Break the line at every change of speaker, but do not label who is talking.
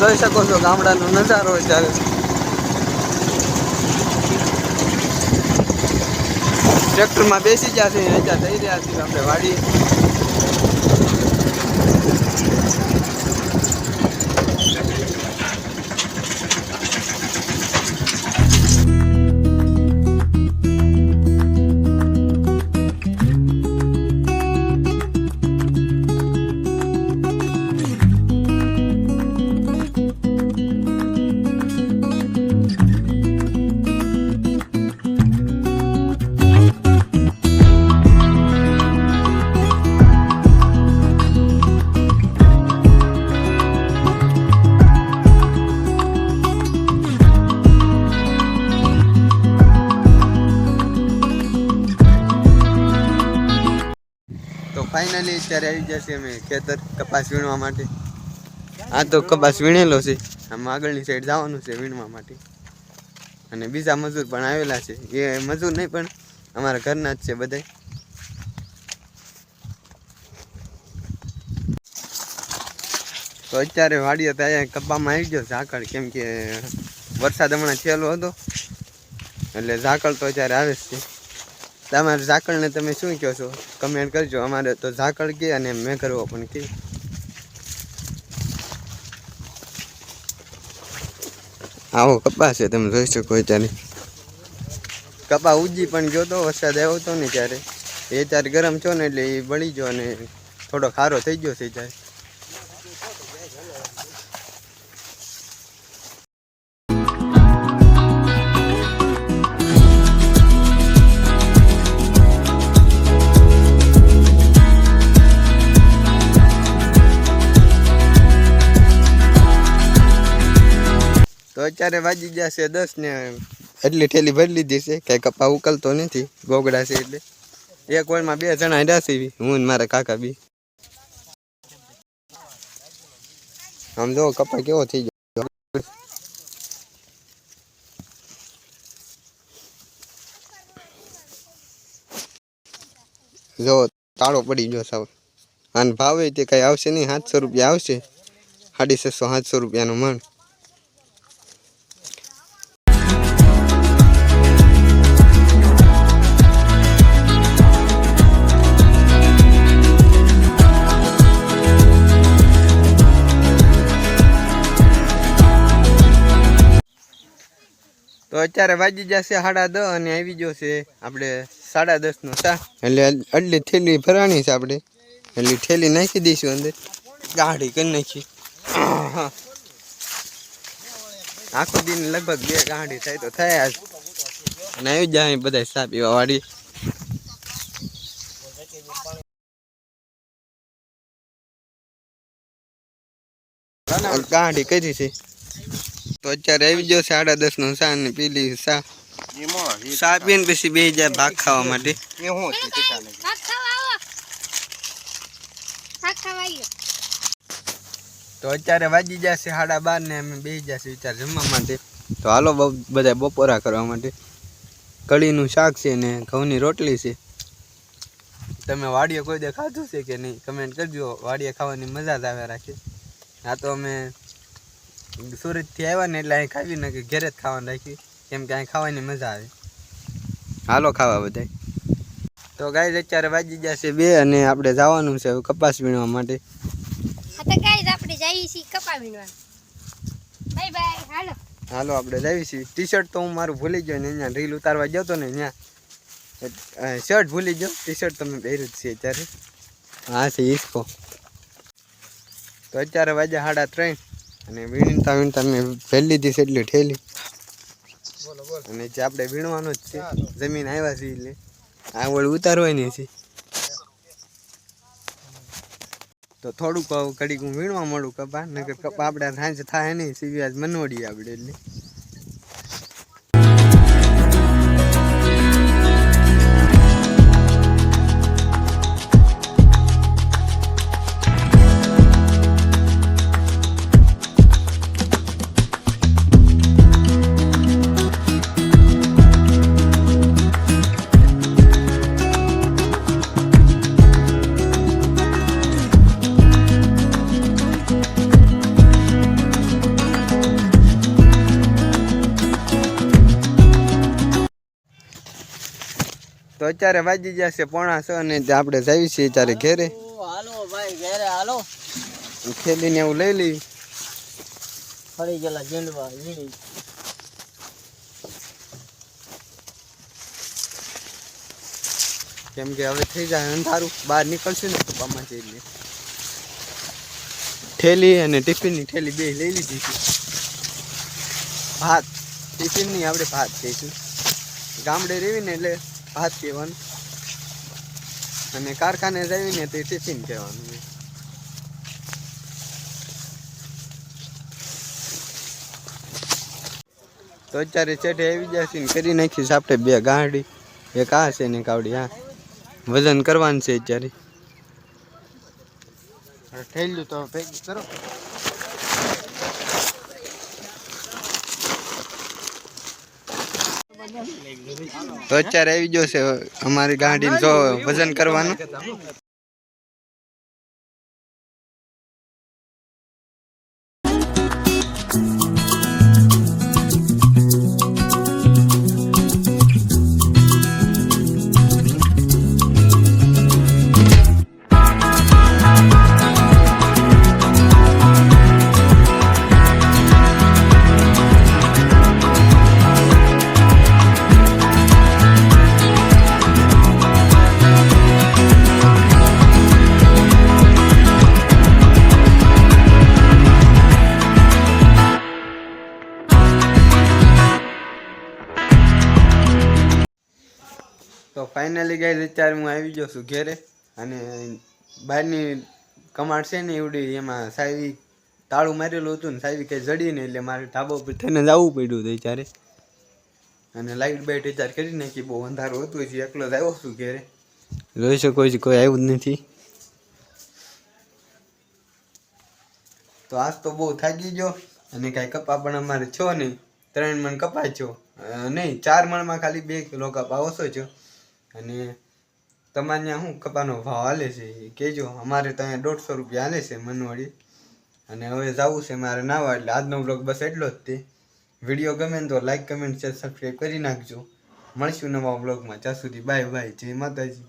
જોઈ શકો છો ગામડાનો નજારો અત્યારે ટ્રેક્ટરમાં બેસી ગયા છે અત્યારે જઈ રહ્યા છીએ આપણે વાડી ફાઇનલી અત્યારે આવી જશે અમે ખેતર કપાસ વીણવા માટે આ તો કપાસ વીણેલો છે આમ આગળની સાઈડ જવાનું છે વીણવા માટે અને બીજા મજૂર પણ આવેલા છે એ મજૂર નહીં પણ અમારા ઘરના જ છે બધા તો અત્યારે વાડીએ તો અહીંયા કપામાં આવી ગયો ઝાકળ કેમ કે વરસાદ હમણાં થયેલો હતો એટલે ઝાકળ તો અત્યારે આવે જ છે તમારે ઝાકળને તમે શું કહો છો કમેન્ટ કરજો અમારે તો ઝાકળ કે અને મેં કરવો પણ કે આવો કપા છે તમે જોઈ શકો અત્યારે કપા ઉજી પણ ગયો તો વરસાદ આવ્યો હતો ને ત્યારે એ ત્યારે ગરમ છો ને એટલે એ બળી ગયો અને થોડો ખારો થઈ ગયો છે ત્યારે તો અત્યારે વાગી ગયા છે 10 ને એટલી ઠેલી ભરી લીધી છે કઈ કપા ઉકલતો નથી ગોગડા છે એટલે એક વારમાં 2 જણા રહ્યા છે હું ને મારા કાકા બી આમ જો કપા કેવો થઈ ગયો જો તાળો પડી ગયો સાવ અને ભાવે તે કઈ આવશે નહીં 700 રૂપિયા આવશે 650-700 રૂપિયાનું મણ તો અત્યારે વાગી જશે 10:30 અને આવી ગયો છે આપણે 10:30 નો ચા એટલે આટલી થેલી ભરવાની છે આપણે એટલે થેલી નાખી દઈશું અંદર ગાડી કરી નાખી આખો દિન લગભગ 2 ગાડી થાય તો થાય આજ અને આવી જાય બધા ચા પીવા વાળી ગાડી કરી છે તો અત્યારે આવી ગયો 10:30 નો ચા ને પીલી ચા પીને પછી બે જાય ભાગ ખાવા માટે તો અત્યારે વાગી જશે 12:30 ને અમે બેસી જશે વિચાર જમવા માટે તો હાલો બધા બપોરા કરવા માટે કઢીનું શાક છે ને ઘઉંની રોટલી છે તમે વાડીએ કોઈ દે ખાધું છે કે નહીં કમેન્ટ કરજો વાડીએ ખાવાની મજા જ આવે રાખે આ તો અમે સુરતથી આવ્યા ને એટલે અહીં ખાવી ને કે ઘેરે જ ખાવાનું રાખી કેમ કે અહીં ખાવાની મજા આવે હાલો ખાવા બધા તો ગાઈઝ અત્યારે વાગી જશે 2 અને આપણે જવાનું છે કપાસ વીણવા માટે
તો ગાઈઝ આપણે જઈએ છીએ કપા વીણવા બાય બાય હાલો
હાલો આપણે જઈએ છીએ ટી-શર્ટ તો હું મારું ભૂલી ગયો ને અહીંયા રીલ ઉતારવા ગયો તો ને ત્યાં શર્ટ ભૂલી ગયો ટી-શર્ટ તમે પહેર્યું જ છે અત્યારે હા છે ઈસકો તો અત્યારે વાગ્યા 3:30 અને વીણતા મેં ભરી લીધી છે એટલી ઠેલી અને જે આપણે વીણવાનું જ છે જમીન આવ્યા છે એટલે આ વળી ઉતારવાની છે તો થોડુંક ઘડીક હું વીણવા મળું કપા નકર કપા આપણે સાંજે થાય નહીં સીવી આજ મનોડી આપણે એટલે તો અત્યારે વાગી જશે 5:30 અને આપણે જઈએ છીએ અત્યારે ઘેરે.
હાલો ભાઈ ઘેરે હાલો.
ખેલીને એવું લઈ લઈ.
ફરી ગયેલા ઝીંડવા ઝીણી.
કેમ કે હવે થઈ જાય અંધારું, બહાર નીકળશું ને કપામાંથી એટલે થેલી અને ટિફિનની થેલી બે લઈ લીધી છે. ભાત ટિફિનની આપણે ભાત કહીશું. ગામડે રેવીને એટલે ભાત કહેવાનું અને કારખાને રહીને તે ટિફિન કહેવાનું. તો અત્યારે ચેઠે આવી જશે ને કરી નાખીશ આપણે 2 ગાંડી, એક આ છે ને કાવડી. હા વજન કરવાનું છે અત્યારે. થયેલું તો ભેગું કરો. તો અત્યારે આવી ગયો છે અમારી ગાડી જો વજન કરવાનું. તો ફાઇનલી ગાઈઝ અત્યારે હું આવી ગયો છું ઘેરે અને બહારની કમાડ છે ને એવડી એમાં સાવી તાળું મારેલું હતું ને સાવી કંઈ જડી ને એટલે મારે ધાબા ઉપર થઈને જવું પડ્યું હતું અત્યારે. અને લાઇટ બાઇટ અત્યારે કરી નાખી, બહુ અંધારું હતું છે, એકલો જ આવ્યો છું ઘેરે. જોઈ શકો છો કોઈ આવ્યું જ નથી. તો આજ તો બહુ થાકી ગયો અને કાંઈ કપા પણ અમારે છો નહીં. 3 મણ કપા છો નહીં, 4 મણમાં ખાલી 2 કિલો કપા ઓછો છો. અને તમારે ત્યાં શું કપાનો ભાવ હાલે છે એ કહેજો. અમારે તો અહીંયા 150 રૂપિયા હાલે છે મનવાડી. અને હવે જવું છે મારે નાવા, એટલે આજનો બ્લોગ બસ એટલો જ તે. વિડીયો ગમે તો લાઈક કમેન્ટ શેર સબસ્ક્રાઈબ કરી નાખજો. મળશું નવા બ્લોગમાં. ત્યાં સુધી બાય બાય, જય માતાજી.